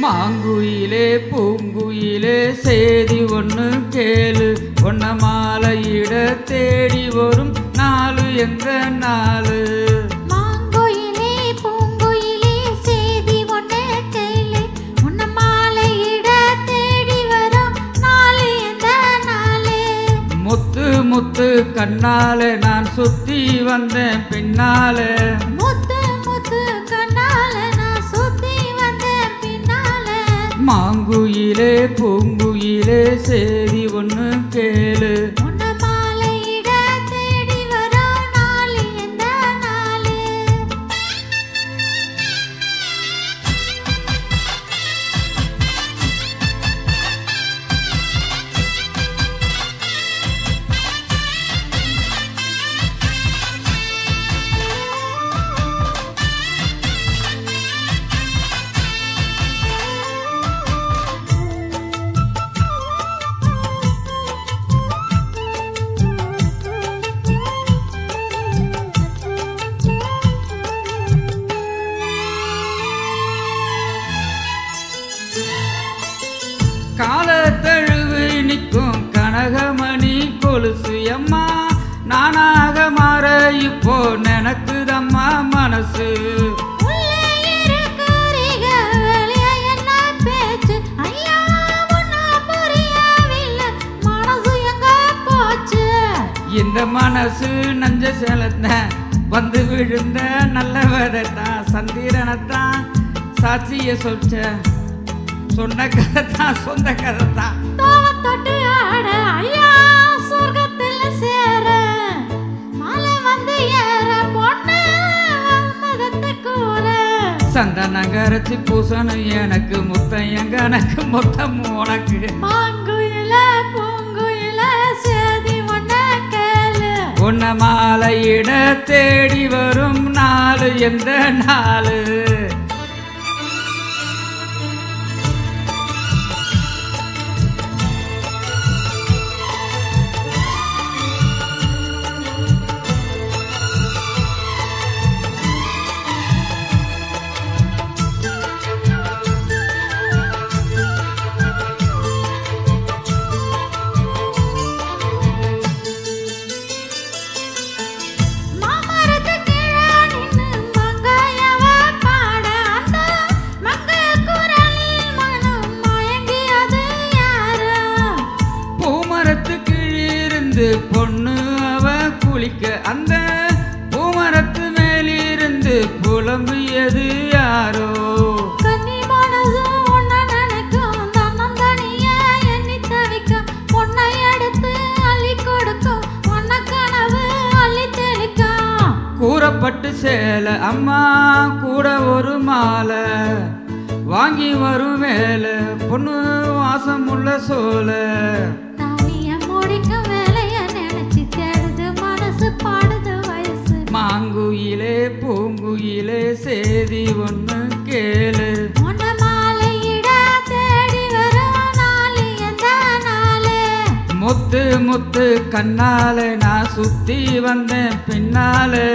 மாங்குயிலே பூங்குயிலே சேதி ஒன்று கேளு, ஒன்ன மாலையிட தேடி வரும் நாலு எங்க நாலு. மாங்குயிலே பூங்குயிலே சேதி ஒன்று கேளு, உன்ன மாலையிட தேடி வரும் நாலு எந்த நாலு. முத்து முத்து கண்ணாலே நான் சுத்தி வந்தேன் பின்னாலே, முத்து முத்து கண்ணால நான் சுத்தி வந்தேன் பின்னால. மாங்குயிலே பூங்குயிலே சேதி ஒன்று கேளு, உன்ன மாலையிட தேடி வரும் நாலு எந்த நாலு. காலத்தழுவு நிற்கும் கனகமணி கொலுசு அம்மா, நானாக மாற இப்போ நினைக்குதம்மா மனசு. உள்ளே இருக்கிறீங்க வெளியே என்ன பேச்சு, ஐயா ஒன்னும் புரியவில்லை மனசு எங்க போச்சு. இந்த மனசு நஞ்ச சேலத்த வந்து விழுந்த நல்ல வதைத்தான், சந்திரனைத்தான் சாட்சிய சொல்ச்ச, சொன்ன கதைத்தான் சொந்த கதைத்தான். தோவத்தொட்டு ஆட ஐயா சொர்க்கத்தில் சேர, மலை வந்து ஏற பொண்ணு மதத்தை கூற. சந்தனங்கரைச்சி பூசணும் எனக்கு முத்தம் எங்க எனக்கு மொத்தம் உனக்கு. மாங்குயில பூங்குயில சேதி ஒன்ன கேளு, உன்ன மாலையிட தேடி வரும் நாலு எந்த நாலு. மாமரத்து கீழே நின்னு மங்கையவ பாட, அந்த மங்கை குரலில் மனம் மயங்கியது யாரு. பூமரத்து கீழிருந்து பொண்ணு அவ குளிக்க, அந்த பூமரத்து மேலிருந்து புலம்பியது யாரோ. கன்னி மனசு உன்னை நினைக்கும், தன்னந்தனியே எண்ணி தவிக்கும், பொன்னை எடுத்து அள்ளி கொடுக்கும், உன்னை கனவு அள்ளி தெளிக்கும். கூறப்பட்டு சேலை அம்மா கூட ஒரு மாலை, வாங்கி வரும் வேலை பொண்ணு வாசம் உள்ள சோலை. தானிய முடிக்கும் வேலைய நினைச்சு தேடுது மனசு பாடுது வயசு. மாங்குயிலே பூங்குயிலே சேதி ஒன்று கேளு, உன்ன மாலையிட தேடி வரும் நாலு எந்த நாலு. முத்து முத்து கண்ணாலே நான் சுத்தி வந்தேன் பின்னாலே,